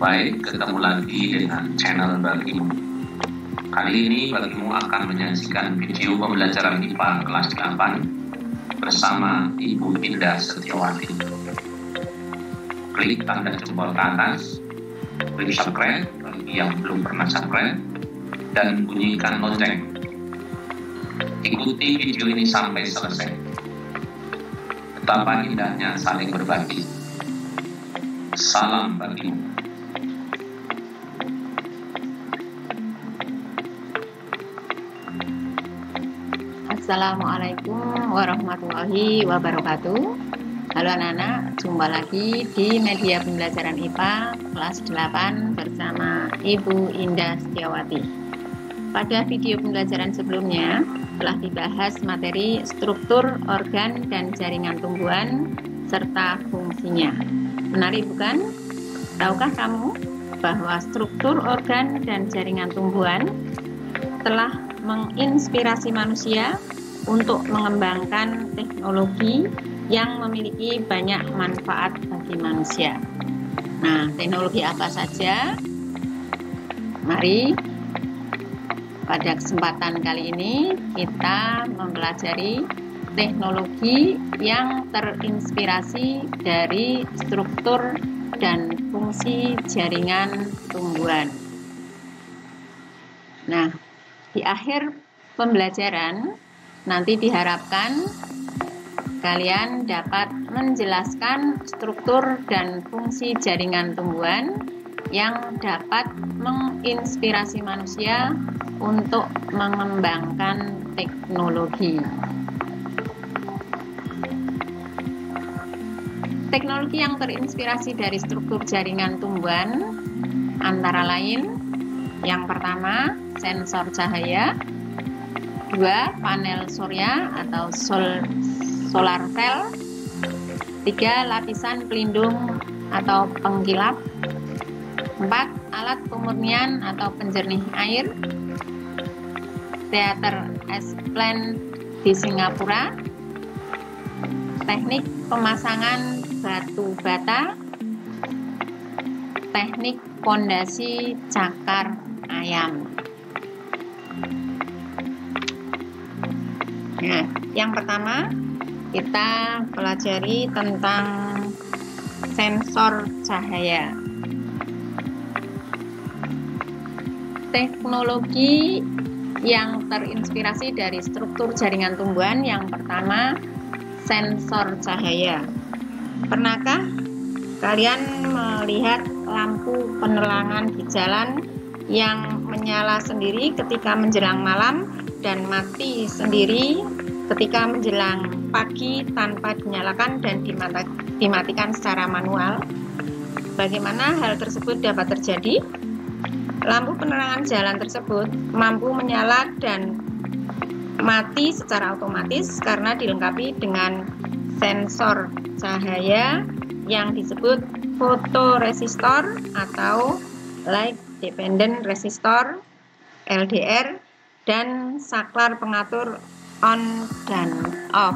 Baik, ketemu lagi dengan channel Bagimu. Kali ini Bagimu akan menyaksikan video pembelajaran IPA kelas 8 bersama Ibu Indah Setiawati. Klik tanda jempol ke atas, klik subscribe bagi yang belum pernah subscribe, dan bunyikan lonceng. Ikuti video ini sampai selesai. Betapa indahnya saling berbagi. Salam Bagimu. Assalamualaikum warahmatullahi wabarakatuh. Halo anak-anak, jumpa lagi di media pembelajaran IPA kelas 8 bersama Ibu Indah Setiawati. Pada video pembelajaran sebelumnya telah dibahas materi struktur organ dan jaringan tumbuhan serta fungsinya. Menarik bukan? Tahukah kamu bahwa struktur organ dan jaringan tumbuhan telah menginspirasi manusia untuk mengembangkan teknologi yang memiliki banyak manfaat bagi manusia. Nah, teknologi apa saja? Mari pada kesempatan kali ini kita mempelajari teknologi yang terinspirasi dari struktur dan fungsi jaringan tumbuhan. Nah, di akhir pembelajaran nanti diharapkan kalian dapat menjelaskan struktur dan fungsi jaringan tumbuhan yang dapat menginspirasi manusia untuk mengembangkan teknologi. Teknologi yang terinspirasi dari struktur jaringan tumbuhan antara lain: yang pertama, sensor cahaya; 2, panel surya atau solar cell; 3, lapisan pelindung atau pengkilap; 4, alat pemurnian atau penjernih air; teater es plant di Singapura; teknik pemasangan batu bata; teknik pondasi cakar ayam. Nah, yang pertama kita pelajari tentang sensor cahaya. Teknologi yang terinspirasi dari struktur jaringan tumbuhan yang pertama, sensor cahaya. Pernahkah kalian melihat lampu penerangan di jalan yang menyala sendiri ketika menjelang malam dan mati sendiri ketika menjelang pagi tanpa dinyalakan dan dimatikan secara manual? Bagaimana hal tersebut dapat terjadi? Lampu penerangan jalan tersebut mampu menyala dan mati secara otomatis karena dilengkapi dengan sensor cahaya yang disebut fotoresistor atau light dependent resistor LDR dan saklar pengatur on dan off.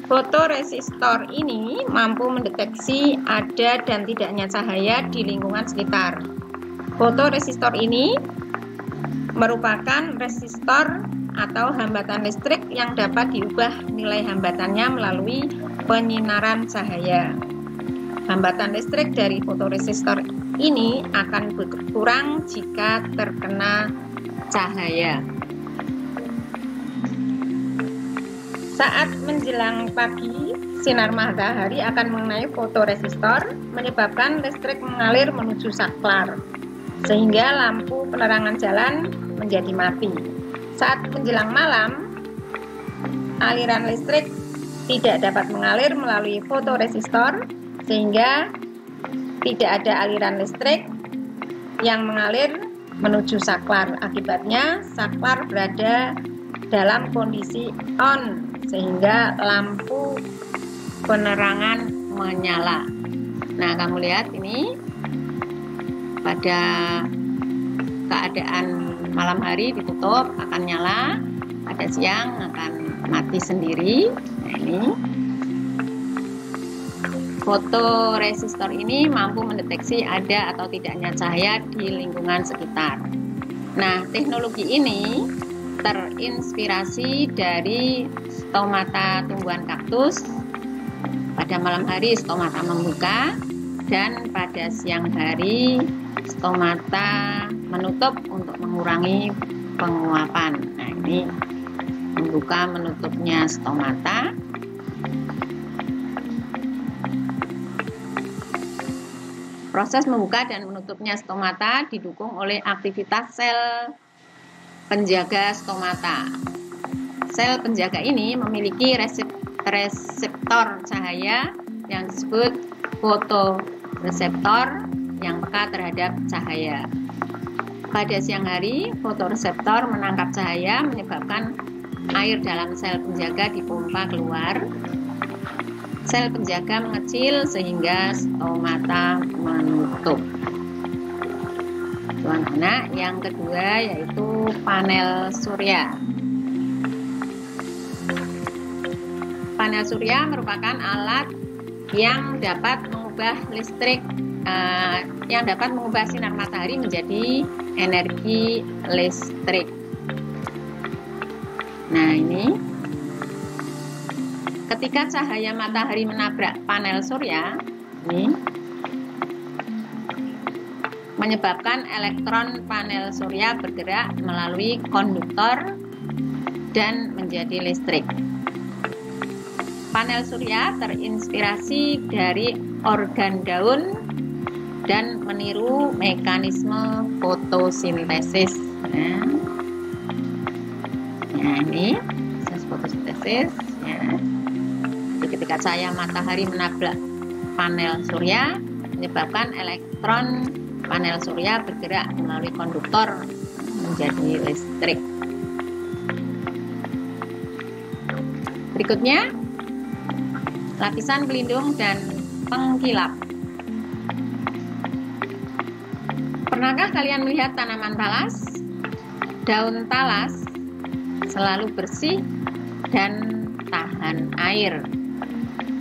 Fotoresistor ini mampu mendeteksi ada dan tidaknya cahaya di lingkungan sekitar. Fotoresistor ini merupakan resistor atau hambatan listrik yang dapat diubah nilai hambatannya melalui penyinaran cahaya. Hambatan listrik dari fotoresistor ini akan berkurang jika terkena cahaya. Saat menjelang pagi, sinar matahari akan mengenai fotoresistor, menyebabkan listrik mengalir menuju saklar, sehingga lampu penerangan jalan menjadi mati. Saat menjelang malam, aliran listrik tidak dapat mengalir melalui fotoresistor, sehingga tidak ada aliran listrik yang mengalir menuju saklar. Akibatnya, saklar berada dalam kondisi on, sehingga lampu penerangan menyala. Nah, kamu lihat ini pada keadaan malam hari ditutup akan nyala, pada siang akan mati sendiri. Nah, ini Fotoresistor ini mampu mendeteksi ada atau tidaknya cahaya di lingkungan sekitar. Nah, teknologi ini terinspirasi dari stomata tumbuhan kaktus. Pada malam hari stomata membuka dan pada siang hari stomata menutup untuk mengurangi penguapan. Nah, ini membuka menutupnya stomata. Proses membuka dan menutupnya stomata didukung oleh aktivitas sel penjaga stomata. Sel penjaga ini memiliki reseptor cahaya yang disebut fotoreseptor yang peka terhadap cahaya. Pada siang hari, fotoreseptor menangkap cahaya menyebabkan air dalam sel penjaga dipompa keluar. Sel penjaga mengecil sehingga stomata menutup. Anak-anak, yang kedua yaitu panel surya. Panel surya merupakan alat yang dapat mengubah sinar matahari menjadi energi listrik. Nah, ini ketika cahaya matahari menabrak panel surya, ini menyebabkan elektron panel surya bergerak melalui konduktor dan menjadi listrik. Panel surya terinspirasi dari organ daun dan meniru mekanisme fotosintesis. Nah, ini proses fotosintesis. Ya. Ketika cahaya matahari menabrak panel surya, menyebabkan elektron panel surya bergerak melalui konduktor menjadi listrik. Berikutnya, lapisan pelindung dan pengkilap. Pernahkah kalian melihat tanaman talas? Daun talas selalu bersih dan tahan air.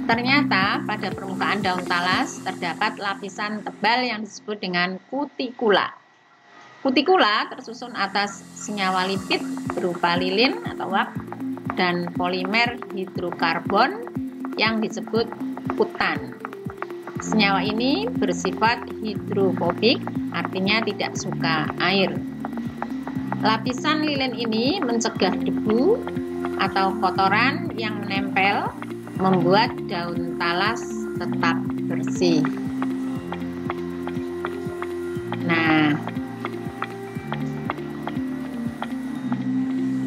Ternyata pada permukaan daun talas terdapat lapisan tebal yang disebut dengan kutikula. Kutikula tersusun atas senyawa lipid berupa lilin atau uap dan polimer hidrokarbon yang disebut kutan. Senyawa ini bersifat hidrofobik, artinya tidak suka air. Lapisan lilin ini mencegah debu atau kotoran yang menempel, membuat daun talas tetap bersih. Nah,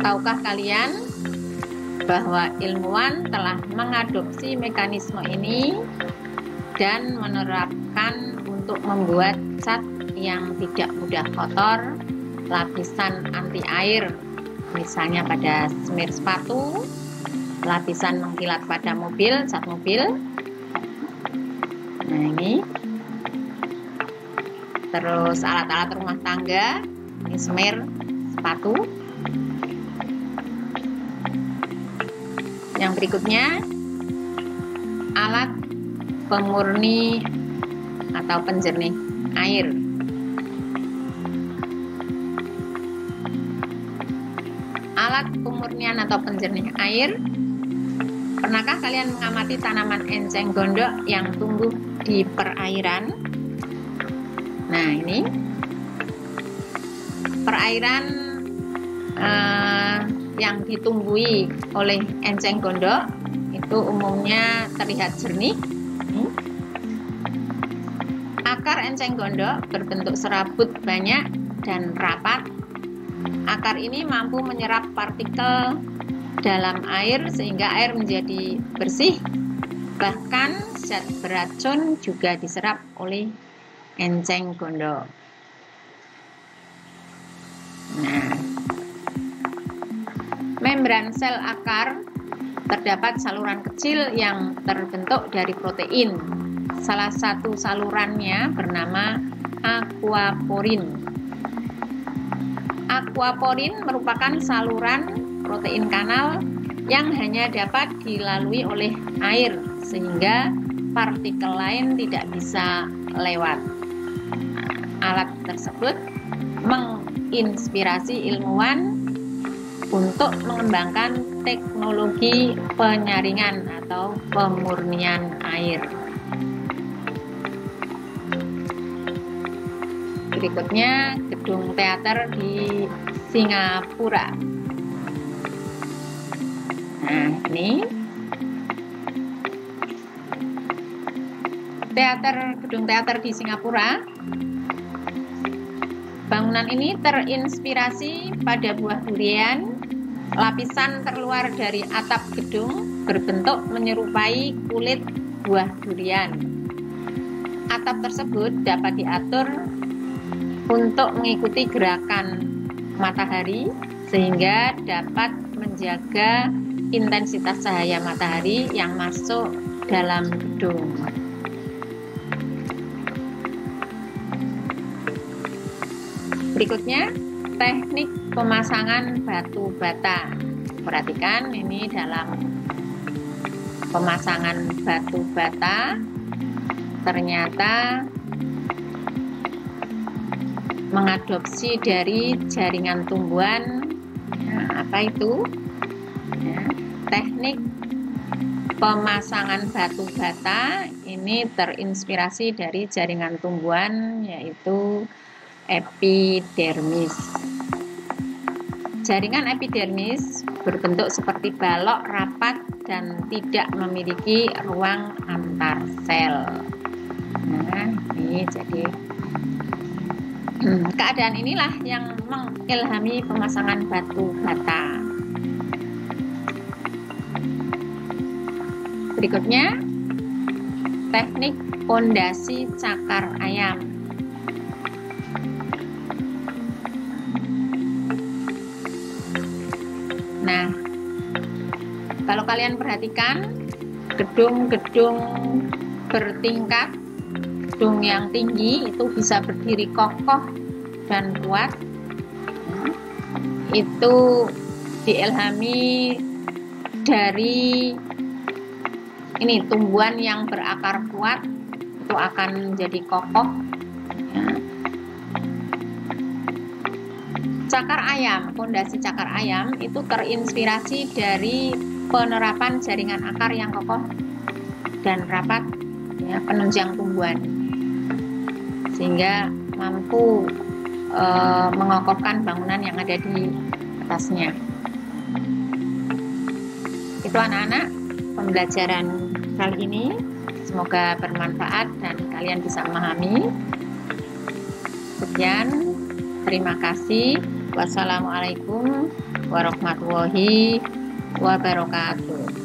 tahukah kalian bahwa ilmuwan telah mengadopsi mekanisme ini dan menerapkan untuk membuat cat yang tidak mudah kotor, lapisan anti air, misalnya pada semir sepatu, lapisan mengkilat pada mobil, cat mobil. Nah, ini terus alat-alat rumah tangga, ini semir sepatu. Yang berikutnya, alat pemurni atau penjernih air. Alat pemurnian atau penjernih air. Pernahkah kalian mengamati tanaman enceng gondok yang tumbuh di perairan? Nah, ini perairan yang ditumbuhi oleh enceng gondok itu umumnya terlihat jernih. Akar enceng gondok berbentuk serabut banyak dan rapat. Akar ini mampu menyerap partikel dalam air sehingga air menjadi bersih. Bahkan zat beracun juga diserap oleh enceng gondok. Nah, membran sel akar terdapat saluran kecil yang terbentuk dari protein. Salah satu salurannya bernama aquaporin. Aquaporin merupakan saluran protein kanal yang hanya dapat dilalui oleh air, sehingga partikel lain tidak bisa lewat. Alat tersebut menginspirasi ilmuwan untuk mengembangkan teknologi penyaringan atau pemurnian air. Berikutnya, gedung teater di Singapura. Nah, ini gedung teater di Singapura. Bangunan ini terinspirasi pada buah durian. Lapisan terluar dari atap gedung berbentuk menyerupai kulit buah durian. Atap tersebut dapat diatur untuk mengikuti gerakan matahari sehingga dapat menjaga intensitas cahaya matahari yang masuk dalam gedung. Berikutnya, teknik pemasangan batu bata. Perhatikan ini dalam pemasangan batu bata ternyata mengadopsi dari jaringan tumbuhan. Nah, apa itu? Ya, teknik pemasangan batu bata ini terinspirasi dari jaringan tumbuhan, yaitu epidermis. Jaringan epidermis berbentuk seperti balok rapat dan tidak memiliki ruang antar sel. Nah, ini jadi keadaan inilah yang mengilhami pemasangan batu bata. Berikutnya, teknik pondasi cakar ayam. Nah, kalau kalian perhatikan, gedung-gedung bertingkat, gedung yang tinggi itu bisa berdiri kokoh dan kuat. Itu diilhami dari ini tumbuhan yang berakar kuat, itu akan menjadi kokoh. Cakar ayam, pondasi cakar ayam itu terinspirasi dari penerapan jaringan akar yang kokoh dan rapat, ya, penunjang tumbuhan, sehingga mampu mengokohkan bangunan yang ada di atasnya. Itu anak-anak, pembelajaran kali ini semoga bermanfaat dan kalian bisa memahami. Sekian, terima kasih. Wassalamualaikum warahmatullahi wabarakatuh.